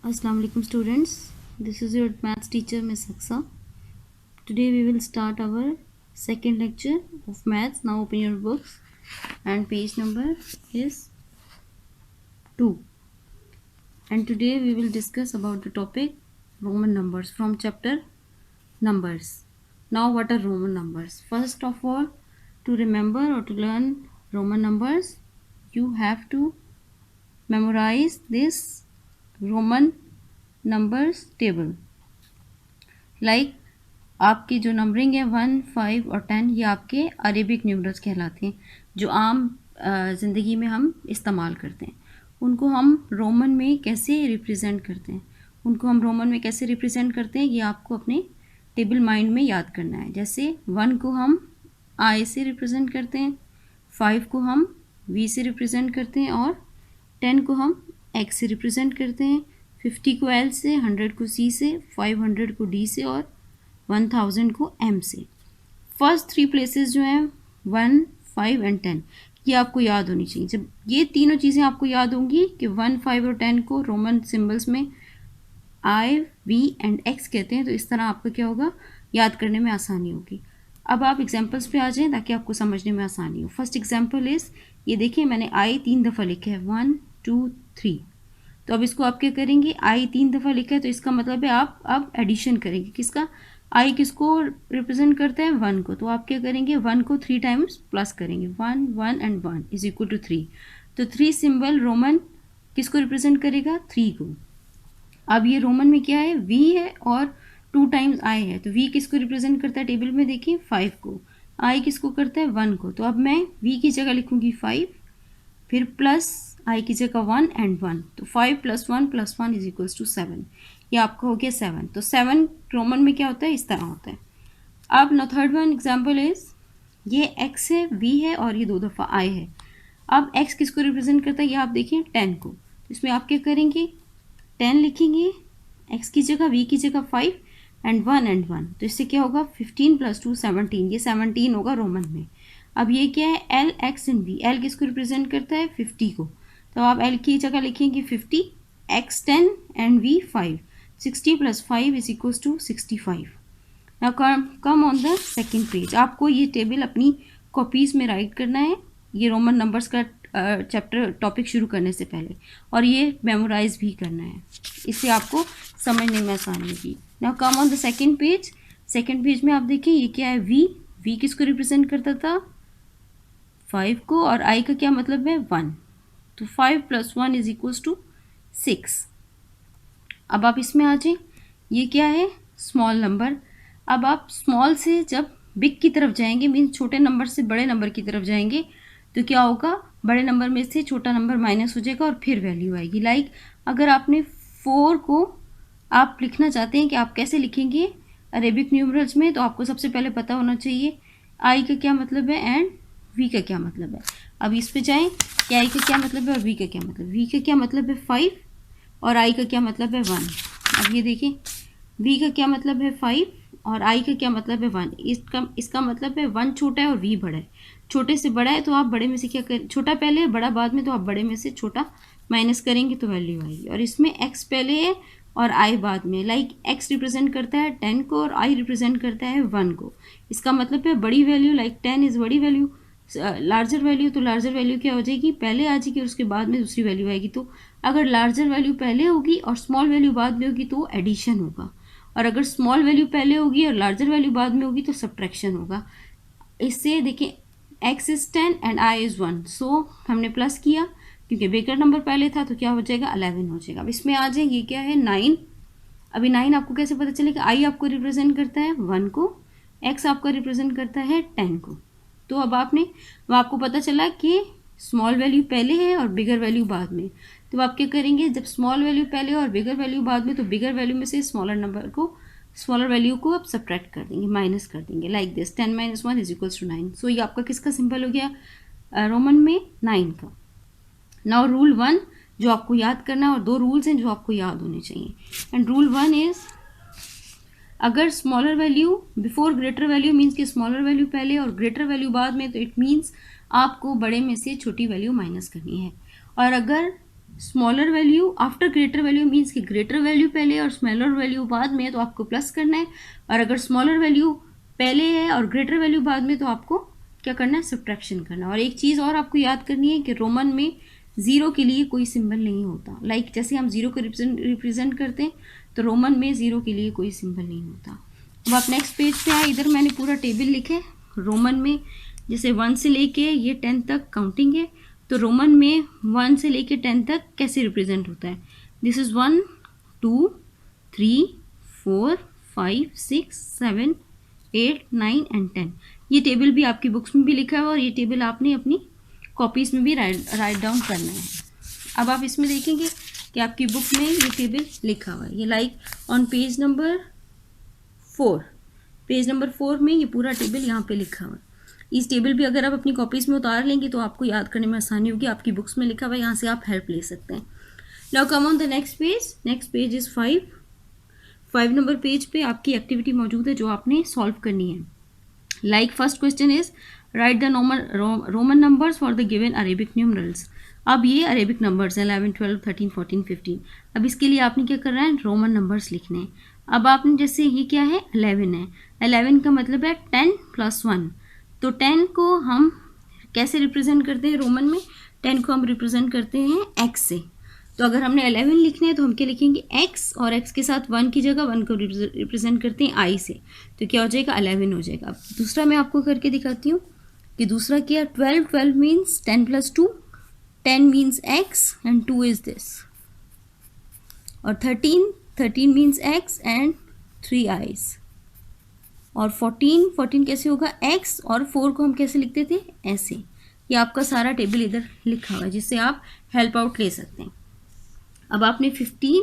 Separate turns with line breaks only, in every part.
Assalamu alaikum students, this is your maths teacher Miss Aksa. Today we will start our second lecture of maths. Now open your books and page number is 2. And today we will discuss about the topic Roman numbers from chapter numbers. Now what are Roman numbers? First of all, to remember or to learn Roman numbers, you have to memorize this Roman numbers table. Like आपकी जो numbering है 1, 5 और 10 ये आपके Arabic numerals कहलाते हैं, जो आम ज़िंदगी में हम इस्तेमाल करते हैं. उनको हम रोमन में कैसे रिप्रेजेंट करते हैं, ये आपको अपने टेबल माइंड में याद करना है. जैसे 1 को हम आई से रिप्रेजेंट करते हैं, 5 को हम वी से रिप्रेजेंट करते हैं और 10 को हम एक्स से रिप्रेजेंट करते हैं, 50 को एल से, 100 को सी से, 500 को डी से और 1000 को एम से. फर्स्ट 3 प्लेसेस जो हैं 1, 5 एंड 10 ये आपको याद होनी चाहिए. जब ये तीनों चीज़ें आपको याद होंगी कि 1, 5 और 10 को रोमन सिंबल्स में आई, वी एंड एक्स कहते हैं, तो इस तरह आपको क्या होगा, याद करने में आसानी होगी. अब आप एग्जाम्पल्स पे आ जाएं ताकि आपको समझने में आसानी हो. फर्स्ट एग्जाम्पल इज़, ये देखिए मैंने आई 3 दफ़ा लिखा है, 1, 2, 3. तो अब इसको आप क्या करेंगे, आई 3 दफ़ा लिखा है तो इसका मतलब है आप अब एडिशन करेंगे. किसका, आई किसको रिप्रेजेंट करता है, 1 को. तो आप क्या करेंगे, 1 को 3 टाइम्स प्लस करेंगे, 1, 1 एंड 1 इज इक्वल टू 3. तो 3 सिंबल रोमन किसको रिप्रेजेंट करेगा, 3 को. अब ये रोमन में क्या है, वी है और 2 टाइम्स आई है. तो वी किसको रिप्रेजेंट करता है टेबल में, देखिए 5 को. आई किसको करता है, 1 को. तो अब मैं वी की जगह लिखूंगी 5, फिर प्लस आई की जगह 1 एंड 1. तो 5 + 1 + 1 इज इक्वल्स टू 7. ये आपका हो गया 7. तो 7 रोमन में क्या होता है, इस तरह होता है. अब no third one example is, ये एक्स है, वी है और ये 2 दफ़ा आई है. अब एक्स किसको रिप्रेजेंट करता है, ये आप देखिए 10 को. इसमें आप क्या करेंगे, 10 लिखेंगे, एक्स की जगह, वी की जगह 5 एंड 1 एंड 1. तो इससे क्या होगा, 15 + 2 17. ये 17 होगा रोमन में. अब ये क्या है, L, X and V. L किसको रिप्रेजेंट करता है, 50 को. तो आप एल की जगह लिखेंगे 50, X 10 and V 5. 60 + 5 is equals to 65. Now come on the second page. आपको ये टेबल अपनी कॉपीज़ में राइट करना है, ये रोमन नंबर्स का चैप्टर टॉपिक शुरू करने से पहले, और ये मेमोराइज भी करना है. इससे आपको समझने में आसानी होगी. Now come on the second page. Second page में आप देखिए ये क्या है, वी. वी किसको रिप्रेजेंट करता था, 5 को, और आई का क्या मतलब है, 1. तो 5 + 1 इज इक्वल्स टू 6. अब आप इसमें आ जाए, ये क्या है, स्मॉल नंबर. अब आप स्मॉल से जब बिग की तरफ जाएंगे, मीन्स छोटे नंबर से बड़े नंबर की तरफ जाएंगे, तो क्या होगा, बड़े नंबर में से छोटा नंबर माइनस हो जाएगा और फिर वैल्यू आएगी. लाइक अगर आपने 4 को आप लिखना चाहते हैं कि आप कैसे लिखेंगे अरेबिक न्यूमरल्स में, तो आपको सबसे पहले पता होना चाहिए आई का क्या मतलब है एंड वी का क्या मतलब है. अब इस पे जाएं कि आई का क्या मतलब है और वी का क्या मतलब. वी का क्या मतलब है 5 और आई का क्या मतलब है 1. अब ये देखें, वी का क्या मतलब है 5 और आई का क्या मतलब है 1. इसका मतलब है 1 छोटा है और वी बड़ा है. छोटे से बड़ा है तो आप बड़े में से क्या करें, छोटा पहले है बड़ा बाद में, तो आप बड़े में से छोटा माइनस करेंगे तो वैल्यू आएगी. और इसमें एक्स पहले है और आई बाद में. लाइक एक्स रिप्रेजेंट करता है 10 को और आई रिप्रेजेंट करता है 1 को. इसका मतलब है बड़ी वैल्यू, लाइक 10 इज़ बड़ी वैल्यू, लार्जर वैल्यू. तो लार्जर वैल्यू क्या हो जाएगी, पहले आ जाएगी और उसके बाद में दूसरी वैल्यू आएगी. तो अगर लार्जर वैल्यू पहले होगी और स्मॉल वैल्यू बाद में होगी तो एडिशन होगा, और अगर स्मॉल वैल्यू पहले होगी और लार्जर वैल्यू बाद में होगी तो सब्ट्रैक्शन होगा. इससे देखें, x is 10 and i is 1. सो हमने प्लस किया क्योंकि बिगर नंबर पहले था, तो क्या हो जाएगा, 11 हो जाएगा. अब इसमें आ जाए, ये क्या है 9. अभी 9 आपको कैसे पता चलेगा, i आपको रिप्रेजेंट करता है 1 को, x आपका रिप्रेजेंट करता है 10 को. तो अब आपको पता चला कि स्मॉल वैल्यू पहले है और बिगर वैल्यू बाद में. तो आप क्या करेंगे, जब स्मॉल वैल्यू पहले और बिगर वैल्यू बाद में, तो बिगर वैल्यू में से स्मॉलर वैल्यू को आप सब्ट्रैक्ट कर देंगे, माइनस कर देंगे. Like this 10 - 1 is equals to 9. So ये आपका किसका सिंबल हो गया रोमन में, 9 का. नाउ रूल 1 जो आपको याद करना है, और 2 रूल्स हैं जो आपको याद होने चाहिए. एंड रूल 1 इज, अगर smaller value before greater value means कि स्मॉलर वैल्यू पहले और ग्रेटर वैल्यू बाद में, तो इट मीन्स आपको बड़े में से छोटी वैल्यू माइनस करनी है। और अगर smaller value after greater value means कि ग्रेटर वैल्यू पहले और स्मॉलर वैल्यू बाद में, तो आपको प्लस करना है। और अगर स्मॉलर वैल्यू पहले है और ग्रेटर वैल्यू बाद में, तो आपको क्या करना है, सब्ट्रैक्शन करना। और एक चीज़ और आपको याद करनी है कि रोमन में ज़ीरो के लिए कोई सिंबल नहीं होता। लाइक जैसे हम ज़ीरो को रिप्रेजेंट करते हैं, तो रोमन में ज़ीरो के लिए कोई सिंबल नहीं होता। अब आप नेक्स्ट पेज पे आए, इधर मैंने पूरा टेबल लिखे रोमन में, जैसे 1 से लेके ये 10 तक काउंटिंग है, तो रोमन में 1 से लेके 10 तक कैसे रिप्रेजेंट होता है। This is 1 2 3 4 5 6 7 8 9 and 10। ये टेबल भी आपकी बुक्स में भी लिखा है और ये टेबल आपने अपनी कॉपीज़ में भी राइट डाउन करना है। अब आप इसमें देखेंगे कि आपकी बुक में ये टेबल लिखा हुआ है। ये लाइक ऑन पेज नंबर 4 में ये पूरा टेबल यहाँ पे लिखा हुआ है। इस टेबल भी अगर आप अपनी कॉपीज़ में उतार लेंगे तो आपको याद करने में आसानी होगी। आपकी बुक्स में लिखा हुआ है, यहाँ से आप हेल्प ले सकते हैं। Now come on the next page. Next page is 5 number page पे आपकी एक्टिविटी मौजूद है जो आपने सॉल्व करनी है। Like first question is right the Roman numbers for the given Arabic numerals. अब ये अरेबिक नंबर्स हैं 11 12 13 14 15। अब इसके लिए आपने क्या करना है, रोमन नंबर्स लिखने हैं। अब आपने जैसे ये क्या है 11 है, 11 का मतलब है 10 + 1। तो 10 को हम कैसे रिप्रेजेंट करते हैं रोमन में, 10 को हम रिप्रेजेंट करते हैं x से। तो अगर हमने 11 लिखना है तो हम क्या लिखेंगे x, और x के साथ 1 की जगह 1 को रिप्रेजेंट करते हैं i से, तो क्या हो जाएगा 11 हो जाएगा। अब दूसरा मैं आपको करके दिखाती हूँ कि दूसरा क्या, 12 means 10 + 2, 10 means x and 2 is this. और 13 मीन्स x एंड 3 i's। और 14 कैसे होगा, x और 4 को हम कैसे लिखते थे, ऐसे। ये आपका सारा टेबल इधर लिखा हुआ है जिससे आप हेल्प आउट ले सकते हैं। अब आपने 15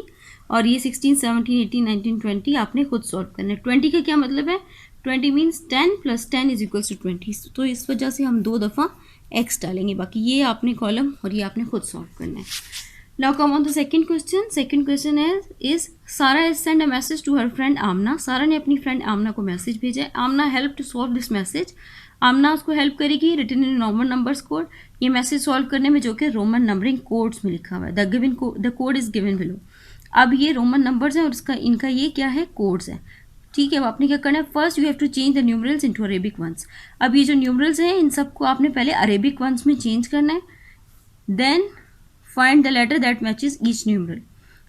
और ये 16 17 18 19 20 आपने खुद सॉल्व करना है। 20 का क्या मतलब है, 20 मीन्स 10 + 10 = 20। तो इस वजह से हम 2 दफ़ा x डालेंगे, बाकी ये आपने कॉलम और ये आपने खुद सॉल्व करना है। Now come on the second question. Second question is Sara is send a message to her friend Aamna. Sara ने अपनी फ्रेंड आमना को मैसेज भेजा है। Aamna help to solve this message. Aamna उसको हेल्प करेगी written in Roman numbers code, ये मैसेज सॉल्व करने में, जो कि रोमन नंबरिंग कोड्स में लिखा हुआ है। The code is given below. अब ये रोमन नंबर्स हैं और इनका ये क्या है, कोड्स है। ठीक है, अब आपने क्या करना है, first you have to change the numerals into Arabic ones. अब ये जो न्यूमरल्स हैं इन सबको आपने पहले अरेबिक वंस में चेंज करना है। Then find the letter that matches each numeral,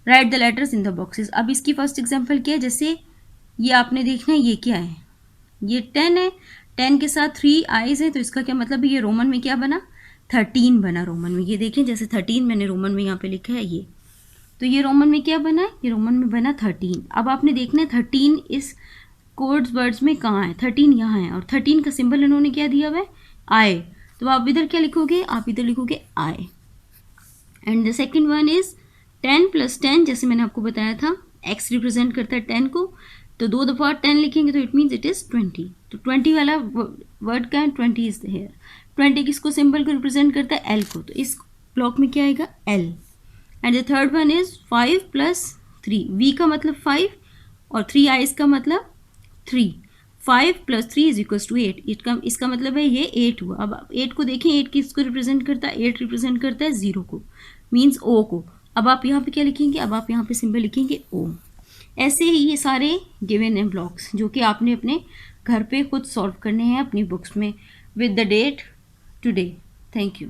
write the letters in the boxes. अब इसकी फर्स्ट एग्जांपल क्या है, जैसे ये आपने देखना है, ये क्या है, ये 10 है, 10 के साथ 3 i's है, तो इसका क्या मतलब है, ये रोमन में क्या बना, 13 बना रोमन में। ये देखें जैसे 13 मैंने रोमन में यहाँ पे लिखा है ये, तो ये रोमन में क्या बना है, ये रोमन में बना 13। अब आपने देखना है 13 इस कोड्स वर्ड्स में कहाँ है, 13 यहाँ है, और 13 का सिंबल इन्होंने क्या दिया हुआ है, आई। तो आप इधर क्या लिखोगे, आप इधर लिखोगे I. And the second one is 10 + 10, जैसे मैंने आपको बताया था x रिप्रेजेंट करता है 10 को, तो 2 दफ़ा 10 लिखेंगे तो इट मीन्स इट इज़ 20। तो 20 वाला वर्ड का है, 20 इज हेयर। 20 किसको, सिंबल को रिप्रेजेंट करता है l को, तो इस ब्लॉक में क्या आएगा l। And the third one is 5 + 3, v का मतलब 5 और 3 i's का मतलब 3। 5 + 3 = 8। इसका मतलब है ये 8 हुआ। अब 8 को देखें, 8 किसको रिप्रेजेंट करता है, 8 रिप्रेजेंट करता है 0 को, मीन्स o को। अब आप यहाँ पे क्या लिखेंगे, अब आप यहाँ पे सिंबल लिखेंगे o। ऐसे ही ये सारे गिवन हैं ब्लॉक्स जो कि आपने अपने घर पे खुद सॉल्व करने हैं अपनी बुक्स में with the date today. Thank you.